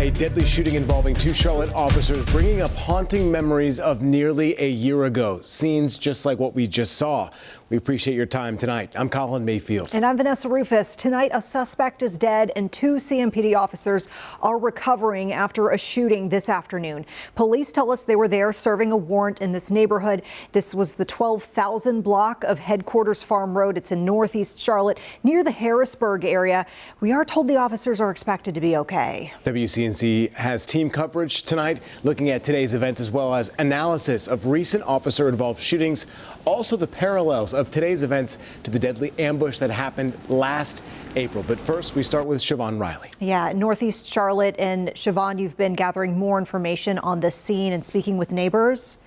A deadly shooting involving two Charlotte officers bringing up haunting memories of nearly a year ago. Scenes just like what we just saw. We appreciate your time tonight. I'm Colin Mayfield. And I'm Vanessa Rufus. Tonight, a suspect is dead and two CMPD officers are recovering after a shooting this afternoon. Police tell us they were there serving a warrant in this neighborhood. This was the 12,000 block of Headquarters Farm Road. It's in Northeast Charlotte near the Harrisburg area. We are told the officers are expected to be okay. WCNC has team coverage tonight looking at today's events as well as analysis of recent officer-involved shootings, also the parallels of today's events to the deadly ambush that happened last April. But first, we start with Siobhan Riley. Yeah, Northeast Charlotte. And Siobhan, you've been gathering more information on this scene and speaking with neighbors.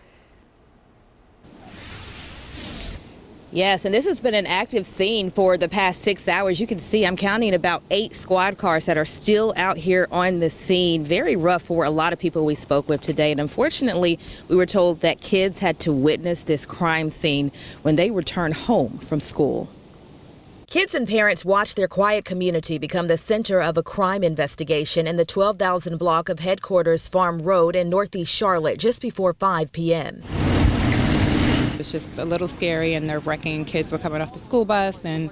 Yes, and this has been an active scene for the past 6 hours. You can see I'm counting about 8 squad cars that are still out here on the scene. Very rough for a lot of people we spoke with today. And unfortunately, we were told that kids had to witness this crime scene when they returned home from school. Kids and parents watched their quiet community become the center of a crime investigation in the 12,000 block of Headquarters Farm Road in Northeast Charlotte just before 5 p.m. It's just a little scary and nerve-wracking. Kids were coming off the school bus and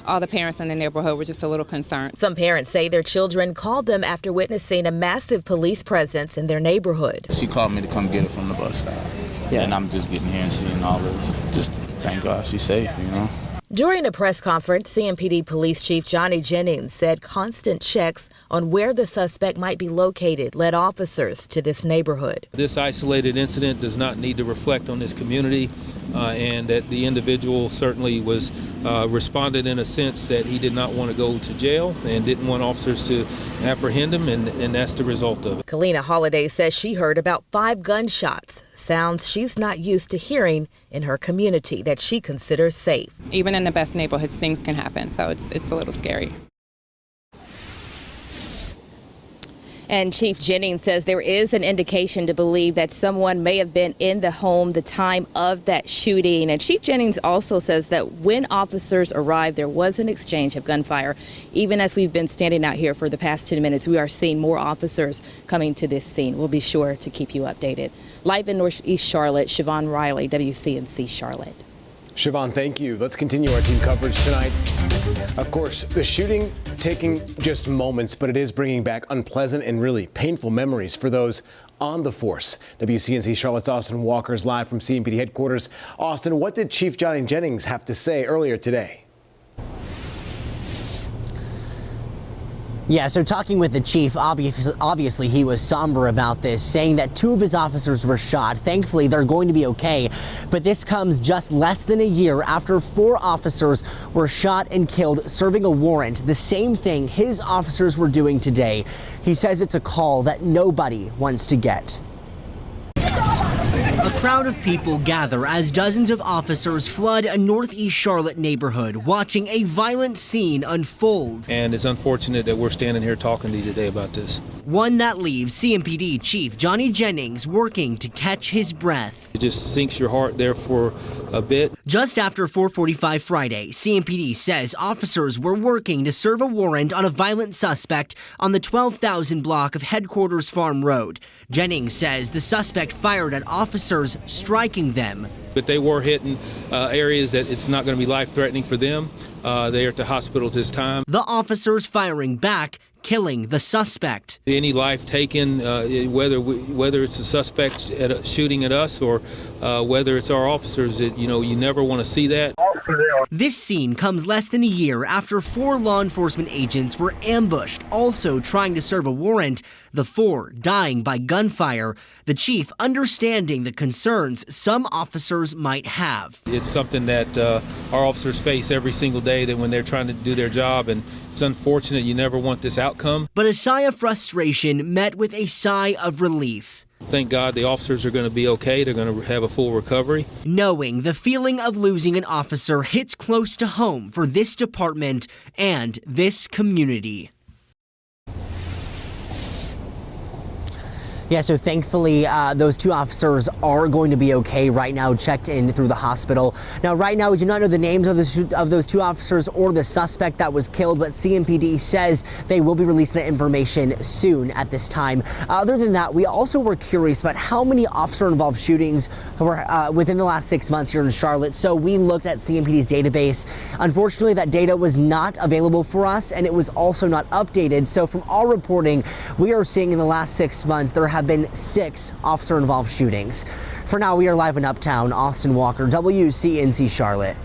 all the parents in the neighborhood were just a little concerned. Some parents say their children called them after witnessing a massive police presence in their neighborhood. She called me to come get her from the bus stop. Yeah. And I'm just getting here and seeing all this. Just thank God she's safe, you know. During a press conference, CMPD Police Chief Johnny Jennings said constant checks on where the suspect might be located led officers to this neighborhood. This isolated incident does not need to reflect on this community, and that the individual certainly was responded in a sense that he did not want to go to jail and didn't want officers to apprehend him, and that's the result of it. Kalina Holiday says she heard about 5 gunshots, sounds she's not used to hearing in her community that she considers safe. Even in the best neighborhoods, things can happen, so it's a little scary. And Chief Jennings says there is an indication to believe that someone may have been in the home the time of that shooting. And Chief Jennings also says that when officers arrived, there was an exchange of gunfire. Even as we've been standing out here for the past 10 minutes, we are seeing more officers coming to this scene. We'll be sure to keep you updated. Live in Northeast Charlotte, Siobhan Riley, WCNC Charlotte. Siobhan, thank you. Let's continue our team coverage tonight. Of course, the shooting taking just moments, but it is bringing back unpleasant and really painful memories for those on the force. WCNC Charlotte's Austin Walker's live from CMPD headquarters. Austin, what did Chief Johnny Jennings have to say earlier today? Yeah, so talking with the chief, obviously he was somber about this, saying that 2 of his officers were shot. Thankfully, they're going to be okay. But this comes just less than a year after 4 officers were shot and killed serving a warrant, the same thing his officers were doing today. He says it's a call that nobody wants to get. A crowd of people gather as dozens of officers flood a Northeast Charlotte neighborhood, watching a violent scene unfold. And it's unfortunate that we're standing here talking to you today about this. One that leaves CMPD Chief Johnny Jennings working to catch his breath. It just sinks your heart there for a bit. Just after 4:45 Friday, CMPD says officers were working to serve a warrant on a violent suspect on the 12,000 block of Headquarters Farm Road. Jennings says the suspect fired at officers, striking them. But they were hitting areas that it's not going to be life-threatening for them. They are at the hospital at this time. The officers firing back, killing the suspect. Any life taken, whether it's a suspect shooting at us or whether it's our officers, you never want to see that. This scene comes less than a year after 4 law enforcement agents were ambushed, also trying to serve a warrant, the 4 dying by gunfire. The chief understanding the concerns some officers might have. It's something that our officers face every single day that when they're trying to do their job, and it's unfortunate. You never want this outcome. But a sigh of frustration met with a sigh of relief. Thank God the officers are going to be okay. They're going to have a full recovery. Knowing the feeling of losing an officer hits close to home for this department and this community. Yeah, so thankfully those 2 officers are going to be okay right now, checked in through the hospital. Now, right now, we do not know the names of those 2 officers or the suspect that was killed, but CMPD says they will be releasing that information soon at this time. Other than that, we also were curious about how many officer-involved shootings were within the last 6 months here in Charlotte, so we looked at CMPD's database. Unfortunately, that data was not available for us, and it was also not updated. So from our reporting, we are seeing in the last 6 months there have been 6 officer-involved shootings. For now, we are live in Uptown. Austin Walker, WCNC Charlotte.